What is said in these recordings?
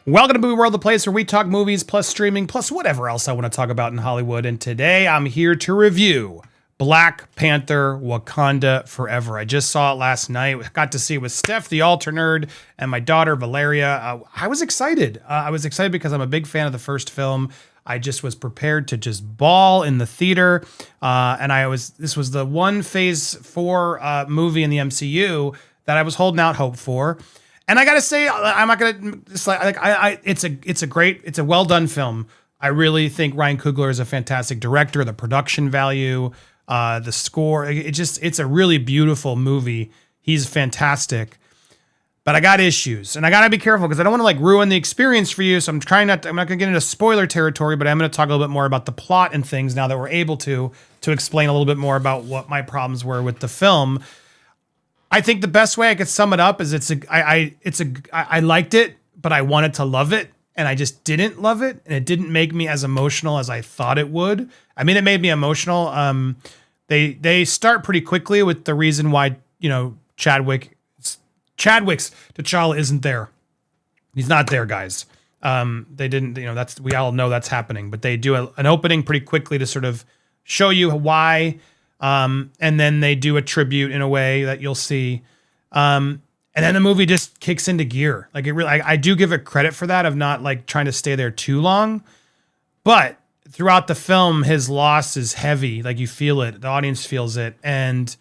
Welcome to Movie World, the place where we talk movies plus streaming plus whatever else I want to talk about in Hollywood. And today I'm here to review Black Panther Wakanda Forever. I just saw it last night. Got to see it with Steph, the alter nerd, and my daughter Valeria. I was excited. I was excited because I'm a big fan of the first film. I just was prepared to just bawl in the theater. This was the one phase 4 movie in the MCU that I was holding out hope for. And I gotta say, I'm not gonna it's a well done film. I really think Ryan Coogler is a fantastic director. The production value, the score, it's a really beautiful movie. He's fantastic, but I got issues, and I gotta be careful because I don't want to ruin the experience for you. So I'm not gonna get into spoiler territory, but I'm gonna talk a little bit more about the plot and things now that we're able to explain a little bit more about what my problems were with the film. I think the best way I could sum it up is I liked it, but I wanted to love it, and I just didn't love it, and it didn't make me as emotional as I thought it would. I mean, it made me emotional. They start pretty quickly with the reason why Chadwick's T'Challa isn't there. He's not there, guys. They didn't. We all know that's happening, but they do an opening pretty quickly to sort of show you why. And then they do a tribute in a way that you'll see. And then the movie just kicks into gear. I do give it credit for that, of not trying to stay there too long. But throughout the film, his loss is heavy. You feel it. The audience feels it. And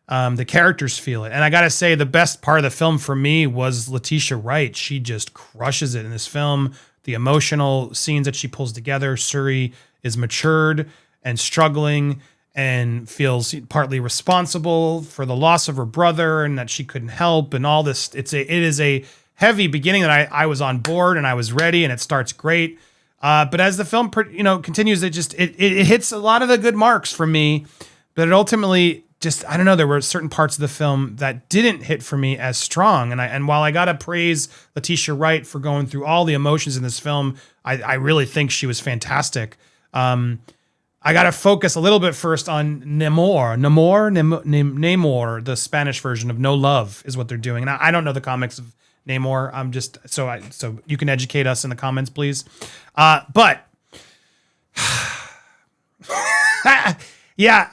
the characters feel it. And I got to say, the best part of the film for me was Letitia Wright. She just crushes it in this film. The emotional scenes that she pulls together. Shuri is matured and struggling and feels partly responsible for the loss of her brother and that she couldn't help and all this. It is a heavy beginning that I was on board and I was ready, and it starts great. But as the film continues, it hits a lot of the good marks for me, but it ultimately I don't know, there were certain parts of the film that didn't hit for me as strong. And while I gotta praise Letitia Wright for going through all the emotions in this film, I really think she was fantastic. I got to focus a little bit first on Namor, the Spanish version of No Love is what they're doing. And I don't know the comics of Namor. I'm just, so you can educate us in the comments, please. But yeah,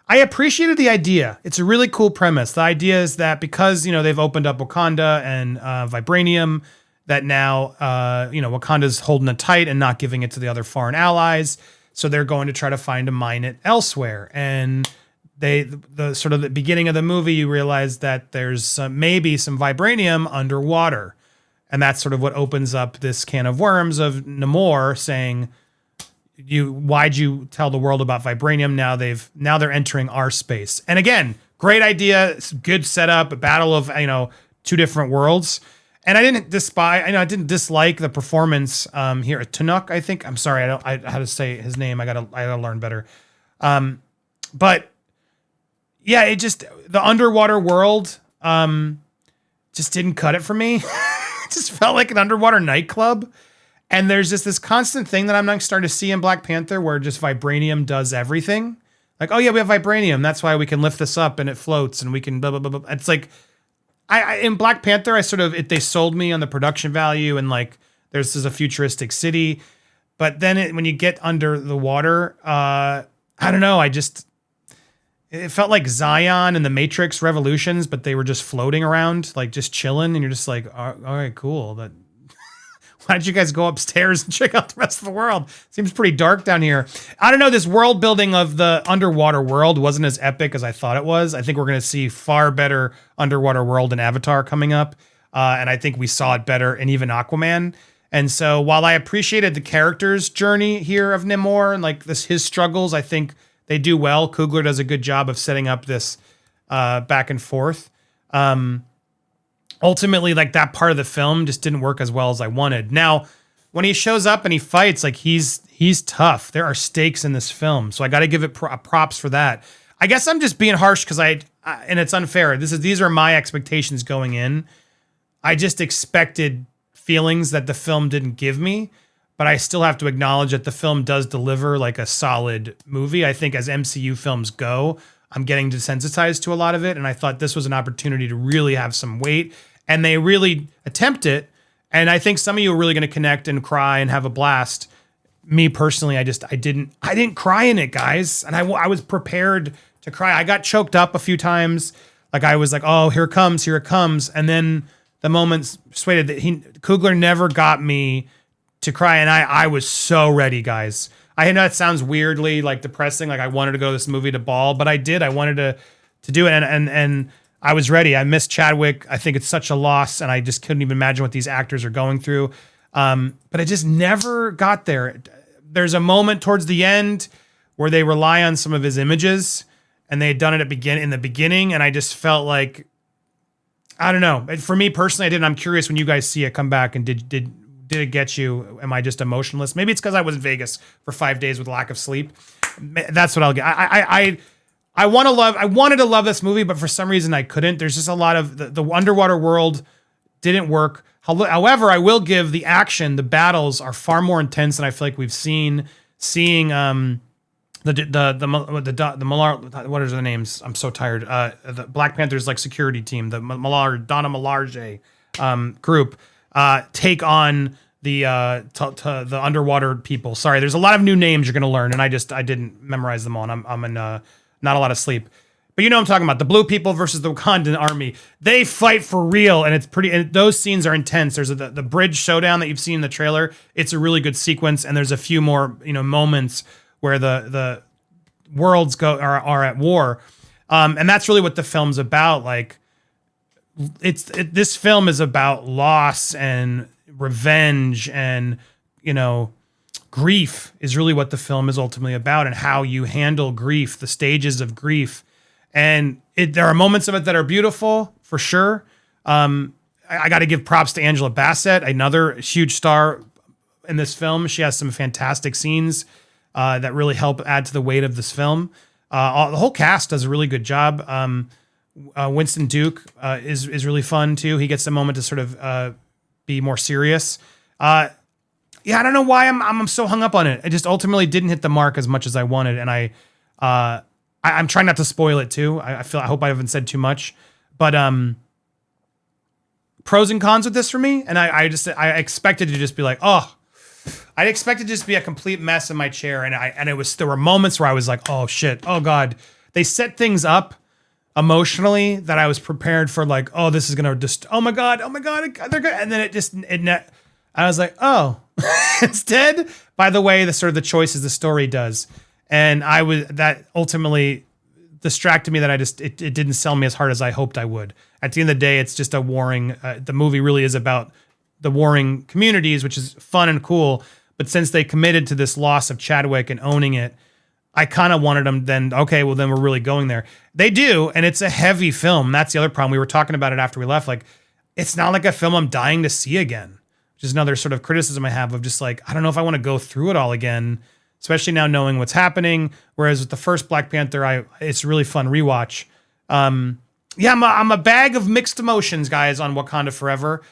I appreciated the idea. It's a really cool premise. The idea is that because, they've opened up Wakanda and vibranium, that now, Wakanda's holding it tight and not giving it to the other foreign allies. So they're going to try to find a mine it elsewhere. And the sort of the beginning of the movie, you realize that there's maybe some vibranium underwater. And that's sort of what opens up this can of worms of Namor saying, why'd you tell the world about vibranium? Now they're entering our space. And again, great idea, good setup, a battle of, two different worlds. And I didn't dislike the performance here at Tenoch, I think. I'm sorry, I how to say his name. I gotta learn better. But yeah, the underwater world just didn't cut it for me. It just felt like an underwater nightclub. And there's just this constant thing that I'm starting to see in Black Panther where just vibranium does everything. Oh yeah, we have vibranium. That's why we can lift this up and it floats and we can blah, blah, blah, blah. It's in Black Panther, they sold me on the production value and there's a futuristic city, but then when you get under the water, I don't know. It felt like Zion and the Matrix Revolutions, but they were just floating around, just chilling, and you're just all right, cool. Why don't you guys go upstairs and check out the rest of the world? Seems pretty dark down here. I don't know. This world building of the underwater world wasn't as epic as I thought it was. I think we're going to see far better underwater world in Avatar coming up. And I think we saw it better in even Aquaman. And so while I appreciated the character's journey here of Namor and his struggles, I think they do well. Coogler does a good job of setting up this back and forth. Ultimately, that part of the film just didn't work as well as I wanted. Now, when he shows up and he fights, he's tough. There are stakes in this film, so I got to give it props for that. I guess I'm just being harsh because and it's unfair. These are my expectations going in. I just expected feelings that the film didn't give me, but I still have to acknowledge that the film does deliver a solid movie. I think as MCU films go, I'm getting desensitized to a lot of it, and I thought this was an opportunity to really have some weight. And they really attempt it, And I think some of you are really going to connect and cry and have a blast. Me personally, I didn't cry in it, guys. And I was prepared to cry. I got choked up a few times. Like I was like, oh, here it comes. And then the moment swayed that Coogler never got me to cry. And I was so ready, guys. I know it sounds weirdly like depressing. Like I wanted to go to this movie to bawl, but I did. I wanted to do it. And I was ready. I missed Chadwick. I think it's such a loss. And I just couldn't even imagine what these actors are going through. But I just never got there. There's a moment towards the end where they rely on some of his images, and they had done it in the beginning, and I just felt like, I don't know. For me personally, I didn't. I'm curious when you guys see it come back, and did it get you? Am I just emotionless? Maybe it's because I was in Vegas for 5 days with lack of sleep. That's what I'll get. I wanted to love this movie, but for some reason I couldn't. There's just a lot of the underwater world didn't work. However, I will give the action, the battles are far more intense than I feel like we've seen. Seeing the Malar, what are the names? I'm so tired. The Black Panther's like security team, the Donna Milaje group, take on the underwater people. Sorry, there's a lot of new names you're gonna learn, and I didn't memorize them all. And I'm in not a lot of sleep. But you know what I'm talking about. The blue people versus the Wakandan army. They fight for real, and it's pretty. And those scenes are intense. There's the bridge showdown that you've seen in the trailer. It's a really good sequence, and there's a few more moments where the worlds are at war, and that's really what the film's about. Like, this film is about loss and revenge, and grief is really what the film is ultimately about, and how you handle grief, the stages of grief. And there are moments of it that are beautiful, for sure. I got to give props to Angela Bassett, another huge star in this film. She has some fantastic scenes that really help add to the weight of this film. The whole cast does a really good job. Winston Duke is really fun too. He gets a moment to sort of be more serious. I don't know why I'm so hung up on it. I just ultimately didn't hit the mark as much as I wanted, and I'm trying not to spoil it too. I hope I haven't said too much, but pros and cons with this for me. And I expected to just be like, oh, I expected to just be a complete mess in my chair. And there were moments where I was like, oh shit, oh God. They set things up emotionally that I was prepared for, like, oh, this is going to just, oh my God, they're good. And then I was like, oh, instead, by the way, the choices the story does. And that ultimately distracted me, that it didn't sell me as hard as I hoped I would. At the end of the day, it's just a warring, the movie really is about the warring communities, which is fun and cool. But since they committed to this loss of Chadwick and owning it, I kind of wanted them then, okay, well then we're really going there. They do, and it's a heavy film. That's the other problem. We were talking about it after we left. Like, it's not like a film I'm dying to see again. Which is another sort of criticism I have of just like, I don't know if I want to go through it all again, especially now knowing what's happening. Whereas with the first Black Panther, it's a really fun rewatch. I'm a bag of mixed emotions, guys, on Wakanda Forever.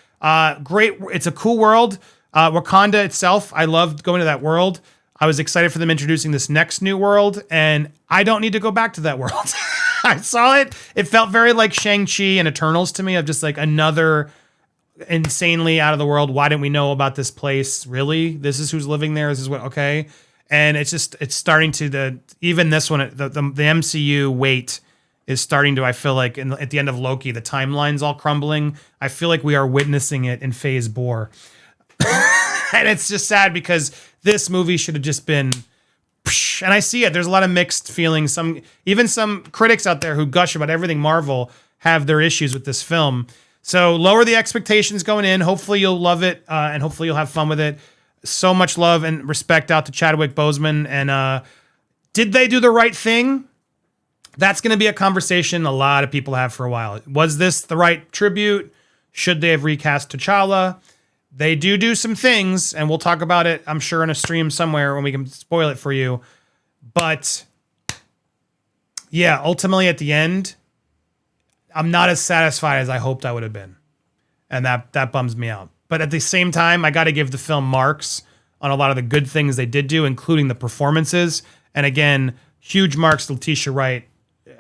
Great. It's a cool world. Wakanda itself, I loved going to that world. I was excited for them introducing this next new world, and I don't need to go back to that world. I saw it. It felt very like Shang-Chi and Eternals to me, of just like another insanely out of the world. Why didn't we know about this place? Really? This is who's living there? This is what, okay. And it's starting to, even this one, the MCU weight is starting to, I feel like at the end of Loki, the timeline's all crumbling. I feel like we are witnessing it in Phase 4. And it's just sad because this movie should have just been, and I see it. There's a lot of mixed feelings. Even some critics out there who gush about everything Marvel have their issues with this film. So lower the expectations going in. Hopefully you'll love it, and hopefully you'll have fun with it. So much love and respect out to Chadwick Boseman. And did they do the right thing? That's going to be a conversation a lot of people have for a while. Was this the right tribute? Should they have recast T'Challa? They do some things, and we'll talk about it, I'm sure, in a stream somewhere when we can spoil it for you. But yeah, ultimately at the end, I'm not as satisfied as I hoped I would have been. And that bums me out. But at the same time, I got to give the film marks on a lot of the good things they did do, including the performances. And again, huge marks to Letitia Wright.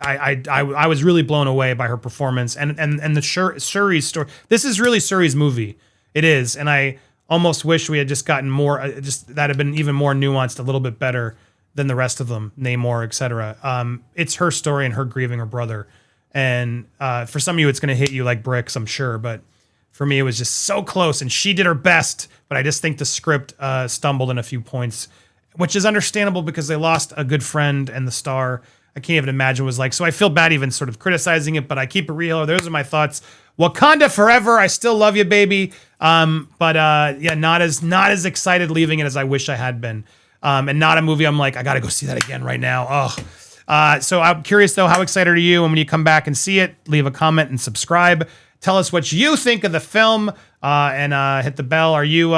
I was really blown away by her performance and the Shuri's story. This is really Shuri's movie. It is, and I almost wish we had just gotten more, just that had been even more nuanced, a little bit better than the rest of them, Namor, etc. It's her story and her grieving her brother, and for some of you, it's going to hit you like bricks, I'm sure, but for me, it was just so close, and she did her best, but I just think the script stumbled in a few points, which is understandable because they lost a good friend and the star. I can't even imagine what it was like. So I feel bad even sort of criticizing it, but I keep it real. Those are my thoughts. Wakanda Forever. I still love you, baby. But yeah, not as excited leaving it as I wish I had been. And not a movie I'm like, I got to go see that again right now. Oh. So I'm curious though, how excited are you? And when you come back and see it, leave a comment and subscribe. Tell us what you think of the film, and hit the bell. Are you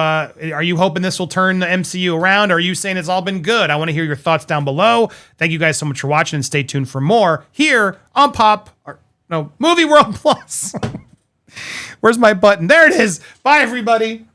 hoping this will turn the MCU around? Or are you saying it's all been good? I want to hear your thoughts down below. Thank you guys so much for watching, and stay tuned for more here on Movie World Plus. Where's my button? There it is. Bye, everybody.